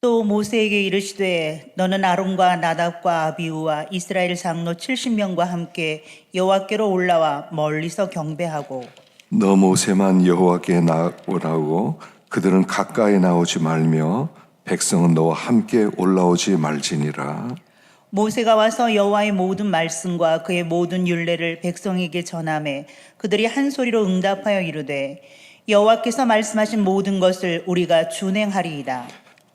또 모세에게 이르시되 너는 아론과 나답과 아비후와 이스라엘 장로 70명과 함께 여호와께로 올라와 멀리서 경배하고 너 모세만 여호와께 나오라고 그들은 가까이 나오지 말며 백성은 너와 함께 올라오지 말지니라. 모세가 와서 여호와의 모든 말씀과 그의 모든 율례를 백성에게 전하매 그들이 한 소리로 응답하여 이르되 여호와께서 말씀하신 모든 것을 우리가 준행하리이다.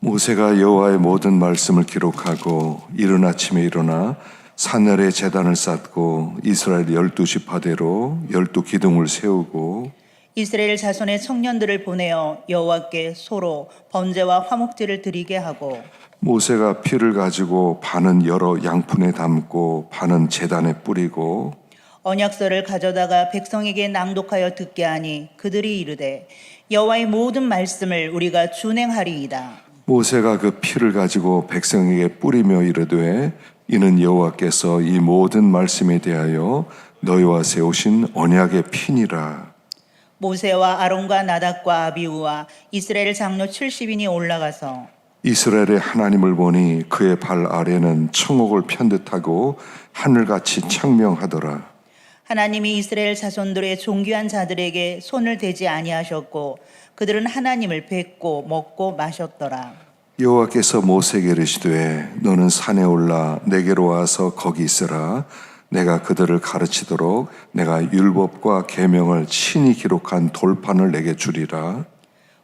모세가 여호와의 모든 말씀을 기록하고 이른 아침에 일어나 산열에 제단을 쌓고 이스라엘 12지파대로 12기둥을 세우고 이스라엘 자손의 청년들을 보내어 여호와께 소로 번제와 화목제를 드리게 하고 모세가 피를 가지고 반은 여러 양푼에 담고 반은 제단에 뿌리고 언약서를 가져다가 백성에게 낭독하여 듣게 하니 그들이 이르되 여호와의 모든 말씀을 우리가 준행하리이다. 모세가 그 피를 가지고 백성에게 뿌리며 이르되 이는 여호와께서 이 모든 말씀에 대하여 너희와 세우신 언약의 피니라. 모세와 아론과 나답과 아비후와 이스라엘 장로 70인이 올라가서 이스라엘의 하나님을 보니 그의 발 아래는 청옥을 편듯하고 하늘같이 청명하더라. 하나님이 이스라엘 자손들의 존귀한 자들에게 손을 대지 아니하셨고 그들은 하나님을 뵙고 먹고 마셨더라. 여호와께서 모세에게 이르시되 너는 산에 올라 내게로 와서 거기 있으라. 내가 그들을 가르치도록 내가 율법과 계명을 친히 기록한 돌판을 내게 주리라.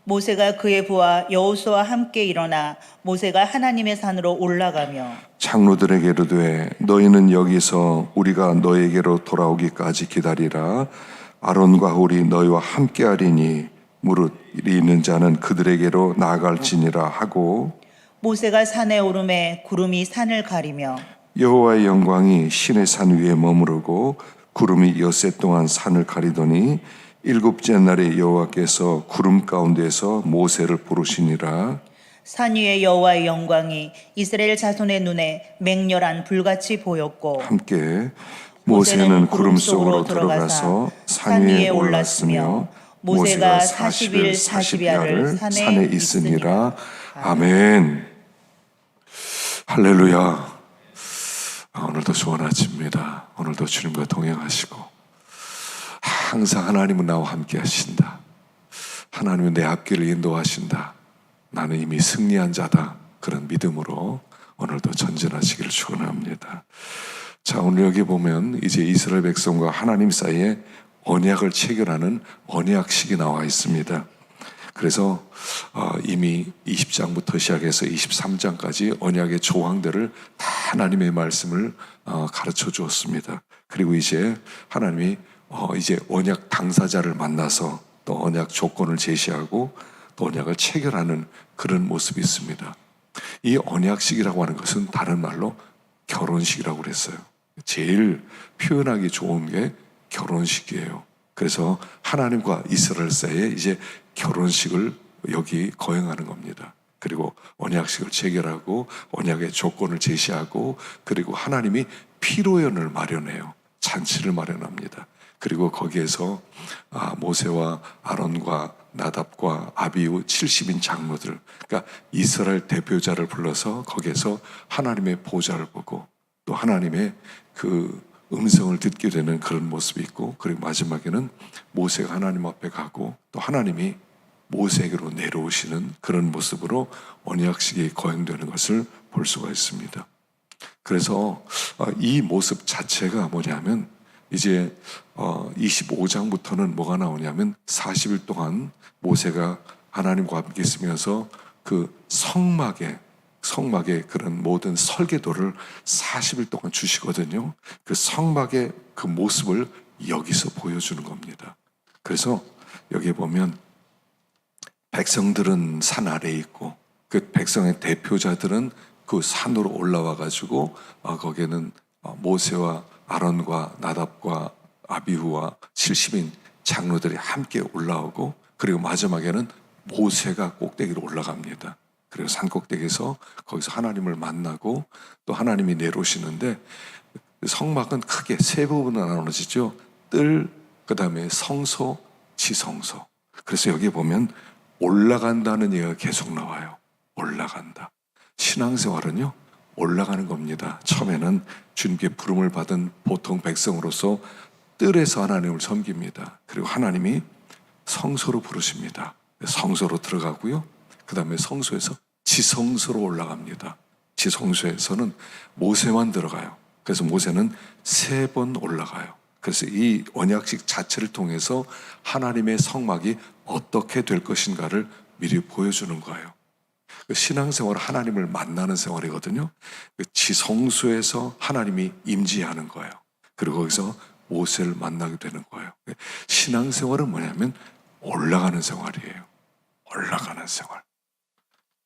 모세가 그의 부하 여호수아와 함께 일어나 모세가 하나님의 산으로 올라가며 장로들에게 이르되 너희는 여기서 우리가 너에게로 돌아오기까지 기다리라. 아론과 홀이 너희와 함께하리니 무릇 있는 자는 그들에게로 나아갈지니라 하고 모세가 산에 오르매 구름이 산을 가리며 여호와의 영광이 시내 산 위에 머무르고 구름이 엿새 동안 산을 가리더니 일곱째 날에 여호와께서 구름 가운데서 모세를 부르시니라. 산 위에 여호와의 영광이 이스라엘 자손의 눈에 맹렬한 불같이 보였고 함께 모세는 구름 속으로 들어가서 산 위에 올랐으며 모세가 40일 40야를 산에 있으니라. 아멘. 할렐루야. 오늘도 좋은 아침입니다. 오늘도 주님과 동행하시고 항상 하나님은 나와 함께 하신다. 하나님은 내 앞길을 인도하신다. 나는 이미 승리한 자다. 그런 믿음으로 오늘도 전진하시기를 축원합니다. 자, 오늘 여기 보면 이제 이스라엘 백성과 하나님 사이에 언약을 체결하는 언약식이 나와 있습니다. 그래서 이미 20장부터 시작해서 23장까지 언약의 조항들을 다 하나님의 말씀을 가르쳐 주었습니다. 그리고 이제 하나님이 이제 언약 당사자를 만나서 또 언약 조건을 제시하고 또 언약을 체결하는 그런 모습이 있습니다. 이 언약식이라고 하는 것은 다른 말로 결혼식이라고 그랬어요. 제일 표현하기 좋은 게 결혼식이에요. 그래서 하나님과 이스라엘 사이에 이제 결혼식을 여기 거행하는 겁니다. 그리고 언약식을 체결하고 언약의 조건을 제시하고 그리고 하나님이 피로연을 마련해요. 잔치를 마련합니다. 그리고 거기에서 모세와 아론과 나답과 아비후 70인 장로들, 그러니까 이스라엘 대표자를 불러서 거기에서 하나님의 보좌를 보고 또 하나님의 그 음성을 듣게 되는 그런 모습이 있고, 그리고 마지막에는 모세가 하나님 앞에 가고 또 하나님이 모세에게로 내려오시는 그런 모습으로 언약식이 거행되는 것을 볼 수가 있습니다. 그래서 이 모습 자체가 뭐냐면 이제 25장부터는 뭐가 나오냐면 40일 동안 모세가 하나님과 함께 있으면서 그 성막의 그런 모든 설계도를 40일 동안 주시거든요. 그 성막의 그 모습을 여기서 보여주는 겁니다. 그래서 여기 보면 백성들은 산 아래에 있고 그 백성의 대표자들은 그 산으로 올라와 가지고 거기에는 모세와 아론과 나답과 아비후와 70인 장로들이 함께 올라오고 그리고 마지막에는 모세가 꼭대기로 올라갑니다. 그리고 산 꼭대기에서 거기서 하나님을 만나고 또 하나님이 내려오시는데 성막은 크게 세 부분으로 나눠지죠. 뜰, 그 다음에 성소, 지성소. 그래서 여기 보면 올라간다는 얘기가 계속 나와요. 올라간다. 신앙생활은요, 올라가는 겁니다. 처음에는 주님께 부름을 받은 보통 백성으로서 뜰에서 하나님을 섬깁니다. 그리고 하나님이 성소로 부르십니다. 성소로 들어가고요. 그 다음에 성소에서 지성소로 올라갑니다. 지성소에서는 모세만 들어가요. 그래서 모세는 3번 올라가요. 그래서 이 언약식 자체를 통해서 하나님의 성막이 어떻게 될 것인가를 미리 보여주는 거예요. 신앙생활은 하나님을 만나는 생활이거든요. 지성소에서 하나님이 임재하는 거예요. 그리고 거기서 모세를 만나게 되는 거예요. 신앙생활은 뭐냐면 올라가는 생활이에요. 올라가는 생활.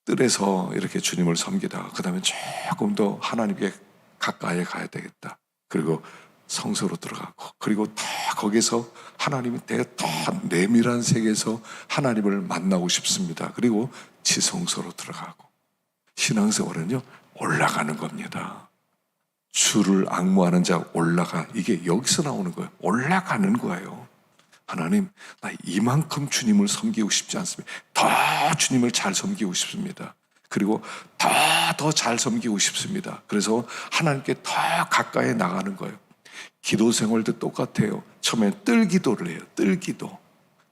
뜰에서 이렇게 주님을 섬기다가 그 다음에 조금 더 하나님께 가까이 가야 되겠다. 그리고 성소로 들어가고, 그리고 다 거기서 하나님이 내가 더 내밀한 세계에서 하나님을 만나고 싶습니다. 그리고 지성소로 들어가고. 신앙생활은요, 올라가는 겁니다. 주를 앙모하는 자 올라가. 이게 여기서 나오는 거예요. 올라가는 거예요. 하나님, 나 이만큼 주님을 섬기고 싶지 않습니다. 더 주님을 잘 섬기고 싶습니다. 그리고 더 잘 섬기고 싶습니다. 그래서 하나님께 더 가까이 나가는 거예요. 기도 생활도 똑같아요. 처음에 뜰기도를 해요. 뜰기도.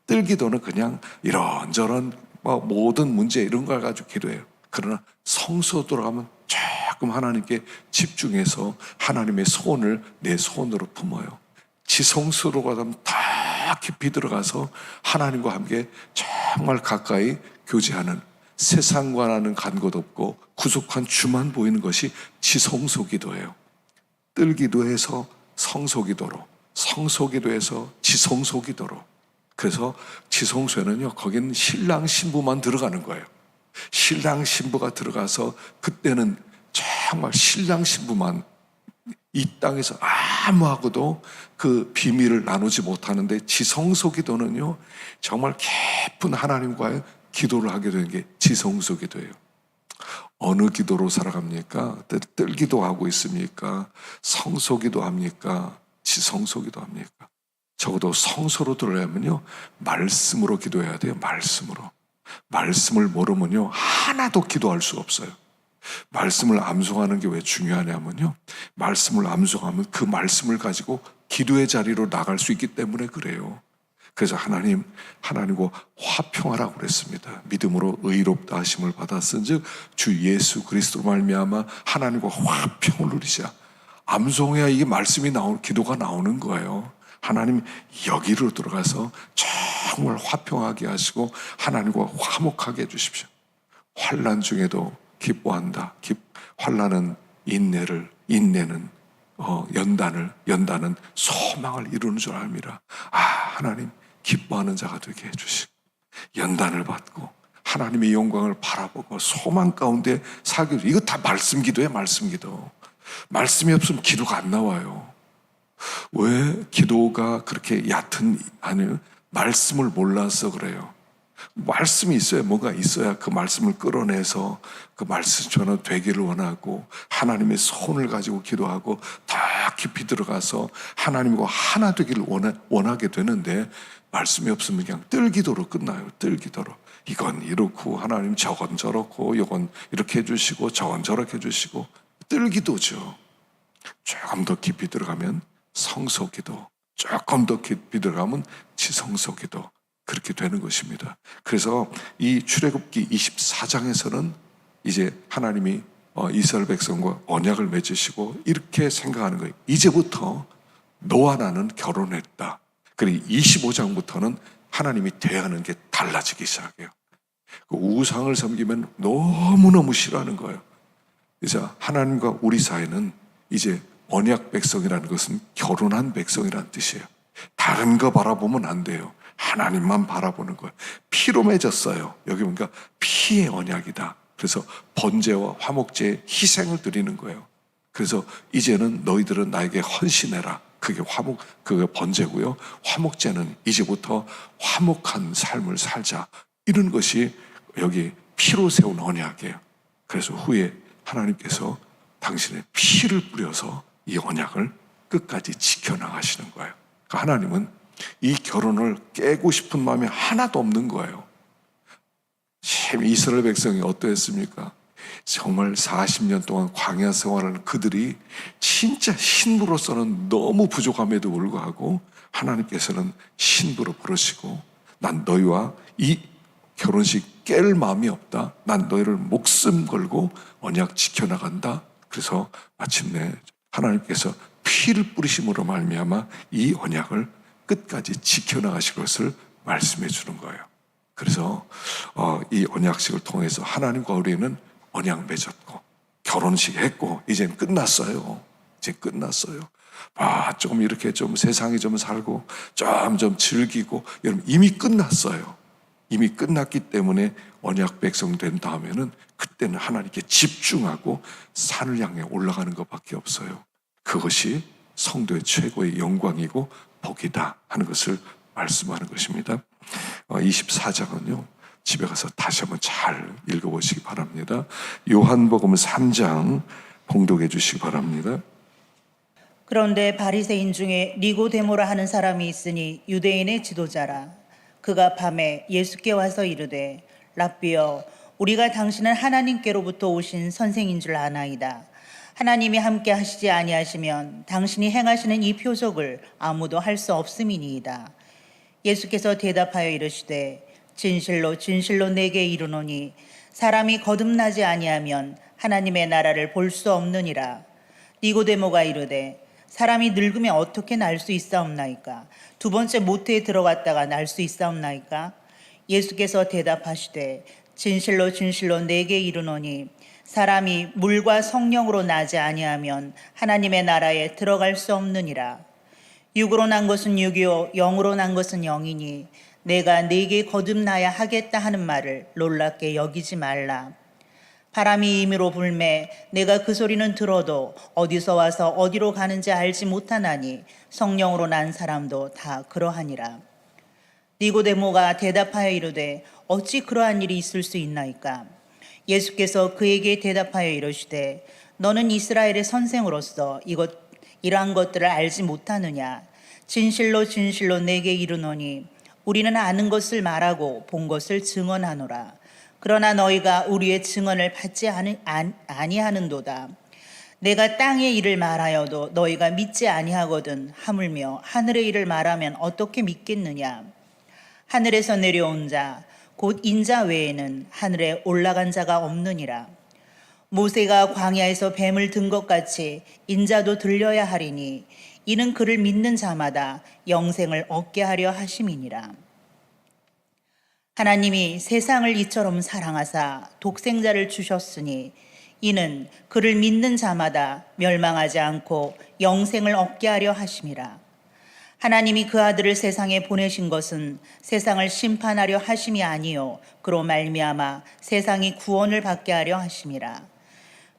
뜰기도는 그냥 이런저런 모든 문제 이런 걸 가지고 기도해요. 그러나 성소 들어가면 조금 하나님께 집중해서 하나님의 소원을 내 소원으로 품어요. 지성소로 가면 더 깊이 들어가서 하나님과 함께 정말 가까이 교제하는, 세상과는 간 곳 없고 구속한 주만 보이는 것이 지성소 기도예요. 뜰기도에서 성소기도로, 성소기도에서 지성소기도로. 그래서 지성소에는요, 거기는 신랑 신부만 들어가는 거예요. 신랑 신부가 들어가서 그때는 정말 신랑 신부만, 이 땅에서 아무하고도 그 비밀을 나누지 못하는데, 지성소기도는요 정말 깊은 하나님과의 기도를 하게 되는 게 지성소기도예요. 어느 기도로 살아갑니까? 뜰기도 하고 있습니까? 성소기도 합니까? 지성소기도 합니까? 적어도 성소로 들어가면요, 말씀으로 기도해야 돼요. 말씀으로. 말씀을 모르면요, 하나도 기도할 수가 없어요. 말씀을 암송하는 게 왜 중요하냐면요, 말씀을 암송하면 그 말씀을 가지고 기도의 자리로 나갈 수 있기 때문에 그래요. 그래서 하나님과 화평하라고 그랬습니다. 믿음으로 의롭다 하심을 받았은즉 주 예수 그리스도로 말미암아 하나님과 화평을 누리자. 암송해야 이게 말씀이 기도가 나오는 거예요. 하나님 여기로 들어가서 정말 화평하게 하시고 하나님과 화목하게 해주십시오. 환난 중에도 기뻐한다. 환난은 인내를, 인내는 연단은 소망을 이루는 줄 압니다. 하나님 기뻐하는 자가 되게 해주시고, 연단을 받고 하나님의 영광을 바라보고 소망 가운데 살기. 이거 다 말씀 기도예요. 말씀 기도. 말씀이 없으면 기도가 안 나와요. 왜 기도가 그렇게 얕은, 아니요, 말씀을 몰라서 그래요. 말씀이 있어야, 뭐가 있어야 그 말씀을 끌어내서 그 말씀처럼 되기를 원하고 하나님의 손을 가지고 기도하고 더 깊이 들어가서 하나님과 하나 되기를 원하게 되는데, 말씀이 없으면 그냥 뜰기도로 끝나요. 뜰기도로. 이건 이렇고 하나님 저건 저렇고 이건 이렇게 해주시고 저건 저렇게 해주시고, 뜰기도죠. 조금 더 깊이 들어가면 성소기도, 조금 더 깊이 들어가면 지성소기도, 그렇게 되는 것입니다. 그래서 이 출애굽기 24장에서는 이제 하나님이 이스라엘 백성과 언약을 맺으시고 이렇게 생각하는 거예요. 이제부터 너와 나는 결혼했다. 그리고 25장부터는 하나님이 대하는 게 달라지기 시작해요. 그 우상을 섬기면 너무너무 싫어하는 거예요. 이제 하나님과 우리 사이는 이제 언약 백성이라는 것은 결혼한 백성이라는 뜻이에요. 다른 거 바라보면 안 돼요. 하나님만 바라보는 거예요. 피로 맺었어요. 여기 보니까 피의 언약이다. 그래서 번제와 화목제의 희생을 드리는 거예요. 그래서 이제는 너희들은 나에게 헌신해라. 그게 번제고요. 화목제는 이제부터 화목한 삶을 살자. 이런 것이 여기 피로 세운 언약이에요. 그래서 후에 하나님께서 당신의 피를 뿌려서 이 언약을 끝까지 지켜나가시는 거예요. 그러니까 하나님은 이 결혼을 깨고 싶은 마음이 하나도 없는 거예요. 참 이스라엘 백성이 어떠했습니까? 정말 40년 동안 광야 생활하는 그들이 진짜 신부로서는 너무 부족함에도 불구하고 하나님께서는 신부로 부르시고 난 너희와 이 결혼식 깰 마음이 없다. 난 너희를 목숨 걸고 언약 지켜나간다. 그래서 마침내 하나님께서 피를 뿌리심으로 말미암아 이 언약을 끝까지 지켜나가실 것을 말씀해 주는 거예요. 그래서 이 언약식을 통해서 하나님과 우리는 언약 맺었고 결혼식 했고 이제는 끝났어요. 이제 끝났어요. 좀 이렇게 좀 세상에 좀 살고 좀 즐기고 여러분 이미 끝났어요. 이미 끝났기 때문에 언약 백성 된 다음에는 그때는 하나님께 집중하고 산을 향해 올라가는 것밖에 없어요. 그것이 성도의 최고의 영광이고 복이다 하는 것을 말씀하는 것입니다. 24장은요. 집에 가서 다시 한번 잘 읽어보시기 바랍니다. 요한복음 3장 봉독해 주시기 바랍니다. 그런데 바리새인 중에 니고데모라 하는 사람이 있으니 유대인의 지도자라. 그가 밤에 예수께 와서 이르되 랍비여 우리가 당신은 하나님께로부터 오신 선생인 줄 아나이다. 하나님이 함께 하시지 아니하시면 당신이 행하시는 이 표적을 아무도 할 수 없음이니이다. 예수께서 대답하여 이르시되 진실로 진실로 내게 이르노니 사람이 거듭나지 아니하면 하나님의 나라를 볼 수 없느니라. 니고데모가 이르되 사람이 늙으면 어떻게 날 수 있사옵나이까? 두 번째 모태에 들어갔다가 날 수 있사옵나이까? 예수께서 대답하시되 진실로 진실로 내게 이르노니 사람이 물과 성령으로 나지 아니하면 하나님의 나라에 들어갈 수 없느니라. 육으로 난 것은 육이요 영으로 난 것은 영이니 내가 네게 거듭나야 하겠다 하는 말을 놀랍게 여기지 말라. 바람이 임의로 불매 내가 그 소리는 들어도 어디서 와서 어디로 가는지 알지 못하나니 성령으로 난 사람도 다 그러하니라. 니고데모가 대답하여 이르되 어찌 그러한 일이 있을 수 있나이까? 예수께서 그에게 대답하여 이르시되 너는 이스라엘의 선생으로서 이러한 것들을 알지 못하느냐? 진실로 진실로 내게 이르노니 우리는 아는 것을 말하고 본 것을 증언하노라. 그러나 너희가 우리의 증언을 받지 아니하는도다. 내가 땅의 일을 말하여도 너희가 믿지 아니하거든 하물며 하늘의 일을 말하면 어떻게 믿겠느냐? 하늘에서 내려온 자 곧 인자 외에는 하늘에 올라간 자가 없느니라. 모세가 광야에서 뱀을 든 것 같이 인자도 들려야 하리니 이는 그를 믿는 자마다 영생을 얻게 하려 하심이니라. 하나님이 세상을 이처럼 사랑하사 독생자를 주셨으니 이는 그를 믿는 자마다 멸망하지 않고 영생을 얻게 하려 하심이라. 하나님이 그 아들을 세상에 보내신 것은 세상을 심판하려 하심이 아니요 그로 말미암아 세상이 구원을 받게 하려 하심이라.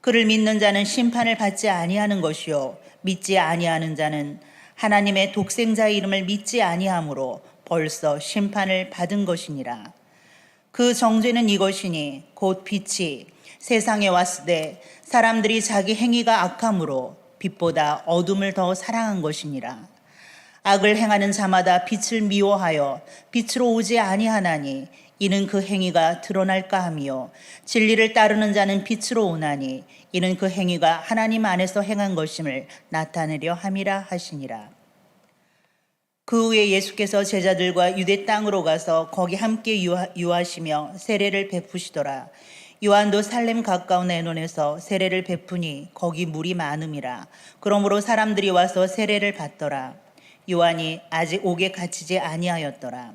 그를 믿는 자는 심판을 받지 아니하는 것이요 믿지 아니하는 자는 하나님의 독생자의 이름을 믿지 아니하므로 벌써 심판을 받은 것이니라. 그 정죄는 이것이니 곧 빛이 세상에 왔으되 사람들이 자기 행위가 악함으로 빛보다 어둠을 더 사랑한 것이니라. 악을 행하는 자마다 빛을 미워하여 빛으로 오지 아니하나니 이는 그 행위가 드러날까 하며 진리를 따르는 자는 빛으로 오나니 이는 그 행위가 하나님 안에서 행한 것임을 나타내려 함이라 하시니라. 그 후에 예수께서 제자들과 유대 땅으로 가서 거기 함께 유하시며 세례를 베푸시더라. 요한도 살렘 가까운 에논에서 세례를 베푸니 거기 물이 많음이라. 그러므로 사람들이 와서 세례를 받더라. 요한이 아직 옥에 갇히지 아니하였더라.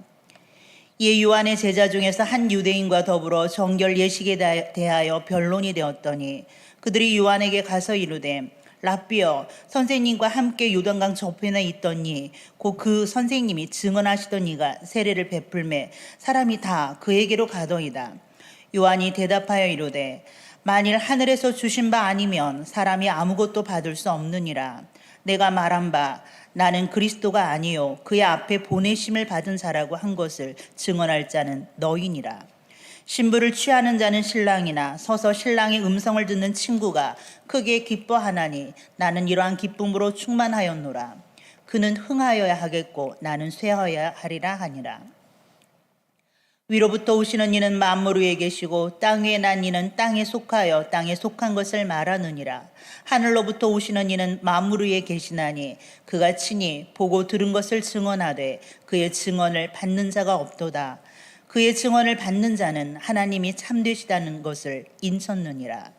이에 요한의 제자 중에서 한 유대인과 더불어 정결 예식에 대하여 변론이 되었더니 그들이 요한에게 가서 이르되 랍비여 선생님과 함께 요단강 저편에 있더니 곧 그 선생님이 증언하시던 이가 세례를 베풀매 사람이 다 그에게로 가더이다. 요한이 대답하여 이르되 만일 하늘에서 주신 바 아니면 사람이 아무것도 받을 수 없느니라. 내가 말한 바 나는 그리스도가 아니요 그의 앞에 보내심을 받은 자라고 한 것을 증언할 자는 너희니라. 신부를 취하는 자는 신랑이나 서서 신랑의 음성을 듣는 친구가 크게 기뻐하나니 나는 이러한 기쁨으로 충만하였노라. 그는 흥하여야 하겠고 나는 쇠하여야 하리라 하니라. 위로부터 오시는 이는 만물 위에 계시고 땅 위에 난 이는 땅에 속하여 땅에 속한 것을 말하느니라. 하늘로부터 오시는 이는 만물 위에 계시나니 그가 친히 보고 들은 것을 증언하되 그의 증언을 받는 자가 없도다. 그의 증언을 받는 자는 하나님이 참되시다는 것을 인쳤느니라.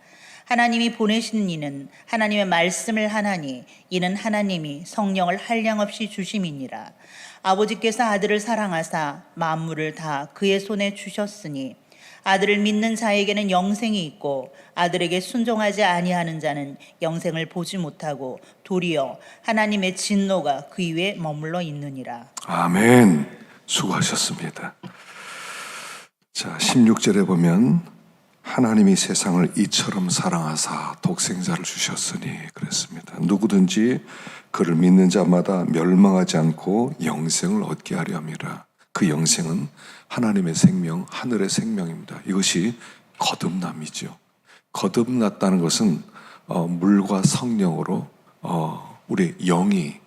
하나님이 보내신 이는 하나님의 말씀을 하나니 이는 하나님이 성령을 한량없이 주심이니라. 아버지께서 아들을 사랑하사 만물을 다 그의 손에 주셨으니 아들을 믿는 자에게는 영생이 있고 아들에게 순종하지 아니하는 자는 영생을 보지 못하고 도리어 하나님의 진노가 그 위에 머물러 있느니라. 아멘. 수고하셨습니다. 자, 16절에 보면 하나님이 세상을 이처럼 사랑하사 독생자를 주셨으니 그랬습니다. 누구든지 그를 믿는 자마다 멸망하지 않고 영생을 얻게 하려 함이라. 그 영생은 하나님의 생명, 하늘의 생명입니다. 이것이 거듭남이죠. 거듭났다는 것은 물과 성령으로 우리 영이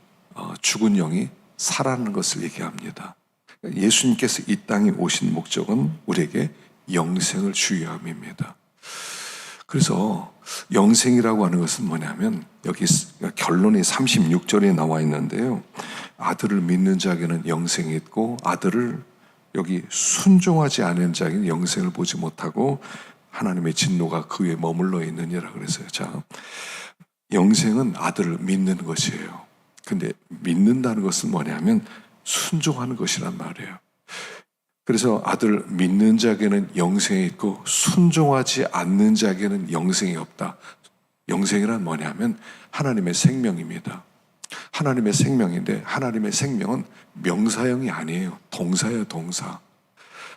죽은 영이 살아나는 것을 얘기합니다. 예수님께서 이 땅에 오신 목적은 우리에게 영생을 주의함입니다. 그래서 영생이라고 하는 것은 뭐냐면 여기 결론이 36절에 나와 있는데요. 아들을 믿는 자에게는 영생이 있고 아들을 여기 순종하지 않은 자에게는 영생을 보지 못하고 하나님의 진노가 그 위에 머물러 있느니라 그랬어요. 자, 영생은 아들을 믿는 것이에요. 근데 믿는다는 것은 뭐냐면 순종하는 것이란 말이에요. 그래서 아들 믿는 자에게는 영생이 있고 순종하지 않는 자에게는 영생이 없다. 영생이란 뭐냐면 하나님의 생명입니다. 하나님의 생명인데 하나님의 생명은 명사형이 아니에요. 동사예요, 동사.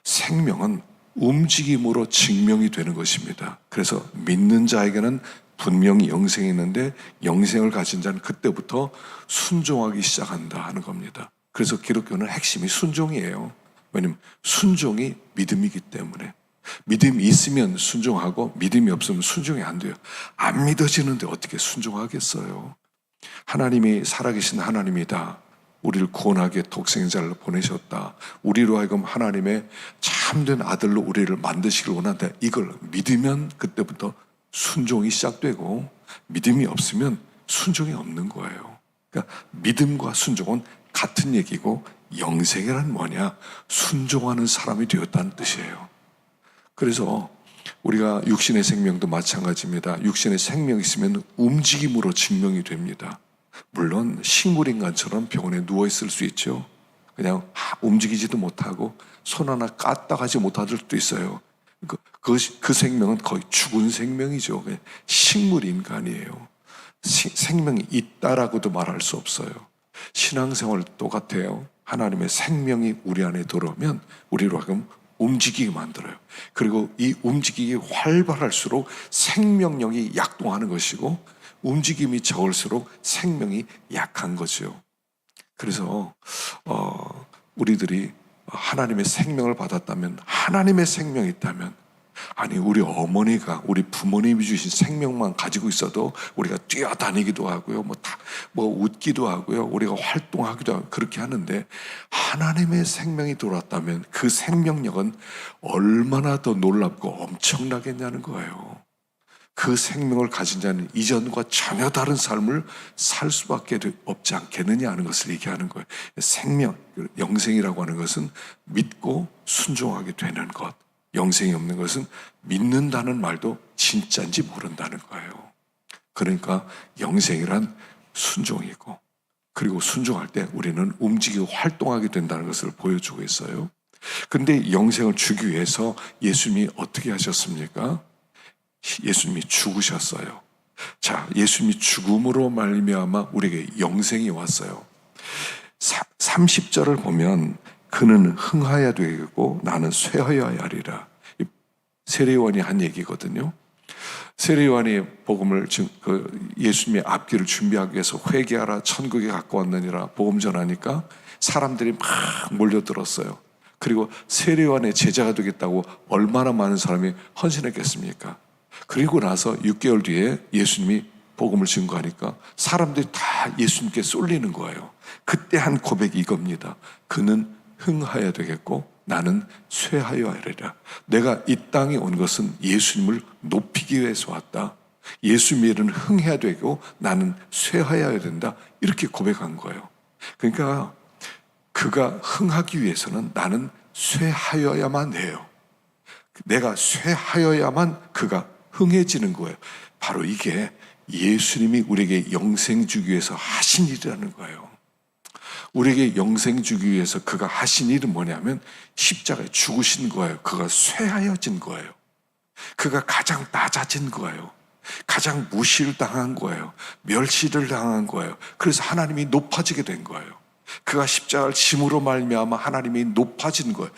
생명은 움직임으로 증명이 되는 것입니다. 그래서 믿는 자에게는 분명히 영생이 있는데 영생을 가진 자는 그때부터 순종하기 시작한다 하는 겁니다. 그래서 기독교는 핵심이 순종이에요. 왜냐하면 순종이 믿음이기 때문에 믿음이 있으면 순종하고 믿음이 없으면 순종이 안 돼요. 안 믿어지는데 어떻게 순종하겠어요? 하나님이 살아계신 하나님이다. 우리를 구원하기에 독생자를 보내셨다. 우리로 하여금 하나님의 참된 아들로 우리를 만드시길 원한다. 이걸 믿으면 그때부터 순종이 시작되고 믿음이 없으면 순종이 없는 거예요. 그러니까 믿음과 순종은 같은 얘기고 영생이란 뭐냐? 순종하는 사람이 되었다는 뜻이에요. 그래서 우리가 육신의 생명도 마찬가지입니다. 육신의 생명이 있으면 움직임으로 증명이 됩니다. 물론 식물인간처럼 병원에 누워있을 수 있죠. 그냥 움직이지도 못하고 손 하나 까딱하지 못할 수도 있어요. 그 생명은 거의 죽은 생명이죠. 식물인간이에요. 생명이 있다라고도 말할 수 없어요. 신앙생활 똑같아요. 하나님의 생명이 우리 안에 들어오면 우리로 하여금 움직이게 만들어요. 그리고 이 움직임이 활발할수록 생명력이 약동하는 것이고 움직임이 적을수록 생명이 약한 거죠. 그래서 우리들이 하나님의 생명을 받았다면, 하나님의 생명이 있다면, 아니 우리 어머니가 우리 부모님이 주신 생명만 가지고 있어도 우리가 뛰어다니기도 하고요, 뭐 웃기도 하고요, 우리가 활동하기도 하고 그렇게 하는데, 하나님의 생명이 들어왔다면 그 생명력은 얼마나 더 놀랍고 엄청나겠냐는 거예요. 그 생명을 가진 자는 이전과 전혀 다른 삶을 살 수밖에 없지 않겠느냐 하는 것을 얘기하는 거예요. 생명, 영생이라고 하는 것은 믿고 순종하게 되는 것. 영생이 없는 것은 믿는다는 말도 진짜인지 모른다는 거예요. 그러니까 영생이란 순종이고, 그리고 순종할 때 우리는 움직이고 활동하게 된다는 것을 보여주고 있어요. 그런데 영생을 주기 위해서 예수님이 어떻게 하셨습니까? 예수님이 죽으셨어요. 자, 예수님이 죽음으로 말미암아 우리에게 영생이 왔어요. 30절을 보면 그는 흥하여야 되겠고 나는 쇠하여야 하리라. 세례요한이 한 얘기거든요. 세례요한이 복음을 예수님의 앞길을 준비하기 위해서 회개하라 천국에 가까웠느니라 복음 전하니까 사람들이 막 몰려들었어요. 그리고 세례요한의 제자가 되겠다고 얼마나 많은 사람이 헌신했겠습니까? 그리고 나서 6개월 뒤에 예수님이 복음을 증거하니까 사람들이 다 예수님께 쏠리는 거예요. 그때 한 고백이 이겁니다. 그는 흥하여야 되겠고 나는 쇠하여 하리라. 내가 이 땅에 온 것은 예수님을 높이기 위해서 왔다. 예수님 일은 흥해야 되고 나는 쇠하여야 된다. 이렇게 고백한 거예요. 그러니까 그가 흥하기 위해서는 나는 쇠하여야만 해요. 내가 쇠하여야만 그가 흥해지는 거예요. 바로 이게 예수님이 우리에게 영생 주기 위해서 하신 일이라는 거예요. 우리에게 영생 주기 위해서 그가 하신 일은 뭐냐면 십자가에 죽으신 거예요. 그가 쇠하여진 거예요. 그가 가장 낮아진 거예요. 가장 무시를 당한 거예요. 멸시를 당한 거예요. 그래서 하나님이 높아지게 된 거예요. 그가 십자가를 짐으로 말미암아 하나님이 높아진 거예요.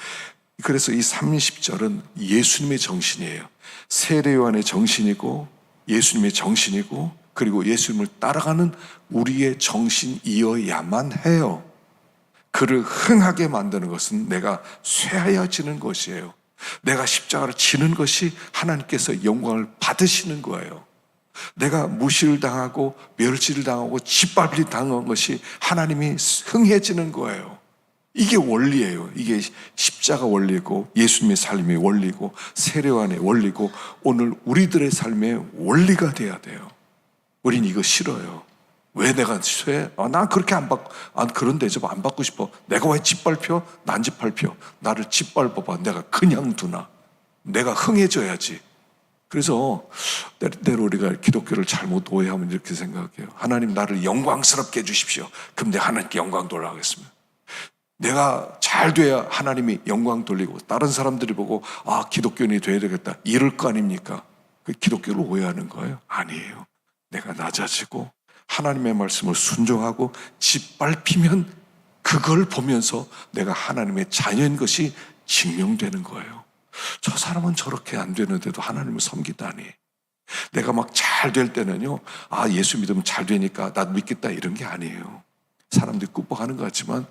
그래서 이 30절은 예수님의 정신이에요. 세례 요한의 정신이고 예수님의 정신이고 그리고 예수님을 따라가는 우리의 정신이어야만 해요. 그를 흥하게 만드는 것은 내가 쇠하여지는 것이에요. 내가 십자가를 지는 것이 하나님께서 영광을 받으시는 거예요. 내가 무시를 당하고 멸시를 당하고 짓밟힐 당한 것이 하나님이 흥해지는 거예요. 이게 원리예요. 이게 십자가 원리고 예수님의 삶의 원리고 세례요한의 원리고 오늘 우리들의 삶의 원리가 돼야 돼요. 우린 이거 싫어요. 왜 내가 쇠? 난 그렇게 안 받고, 그런 대접 안 받고 싶어. 내가 왜 짓밟혀? 난 짓밟혀. 나를 짓밟아봐. 내가 그냥 두나. 내가 흥해져야지. 그래서 때로 우리가 기독교를 잘못 오해하면 이렇게 생각해요. 하나님 나를 영광스럽게 해주십시오. 그럼 내가 하나님께 영광 돌려하겠습니다. 내가 잘 돼야 하나님이 영광 돌리고 다른 사람들이 보고 기독교인이 돼야 되겠다 이럴 거 아닙니까? 그 기독교를 오해하는 거예요. 아니에요. 내가 낮아지고 하나님의 말씀을 순종하고 짓밟히면 그걸 보면서 내가 하나님의 자녀인 것이 증명되는 거예요. 저 사람은 저렇게 안 되는데도 하나님을 섬기다니. 내가 막 잘 될 때는요, 예수 믿으면 잘 되니까 나도 믿겠다 이런 게 아니에요. 사람들이 꾸벅하는 것 같지만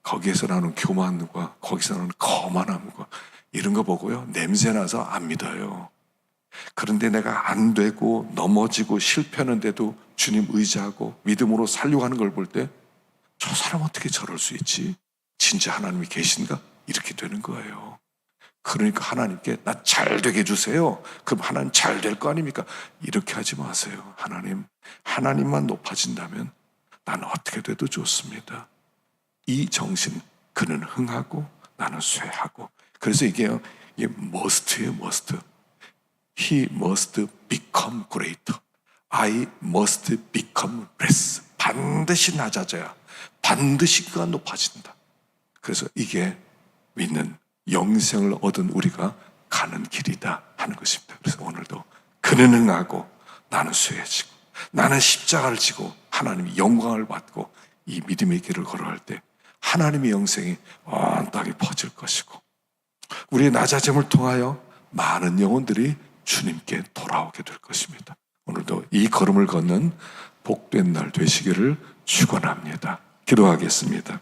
거기에서 나오는 교만과 거기서 나오는 거만함과 이런 거 보고요, 냄새나서 안 믿어요. 그런데 내가 안 되고 넘어지고 실패하는데도 주님 의지하고 믿음으로 살려고 하는 걸 볼 때 저 사람 어떻게 저럴 수 있지? 진짜 하나님이 계신가? 이렇게 되는 거예요. 그러니까 하나님께 나 잘 되게 해주세요. 그럼 하나님 잘 될 거 아닙니까? 이렇게 하지 마세요. 하나님만 높아진다면 나는 어떻게 돼도 좋습니다. 이 정신, 그는 흥하고 나는 쇠하고. 그래서 이게 must예요, must. He must become greater. I must become less. 반드시 낮아져야 반드시 그가 높아진다. 그래서 이게 믿는 영생을 얻은 우리가 가는 길이다 하는 것입니다. 그래서 오늘도 그는 흥하고 나는 쇠해지고 나는 십자가를 지고 하나님의 영광을 받고 이 믿음의 길을 걸어갈 때 하나님의 영생이 온 땅에 퍼질 것이고 우리의 낮아짐을 통하여 많은 영혼들이 주님께 돌아오게 될 것입니다. 오늘도 이 걸음을 걷는 복된 날 되시기를 축원합니다. 기도하겠습니다.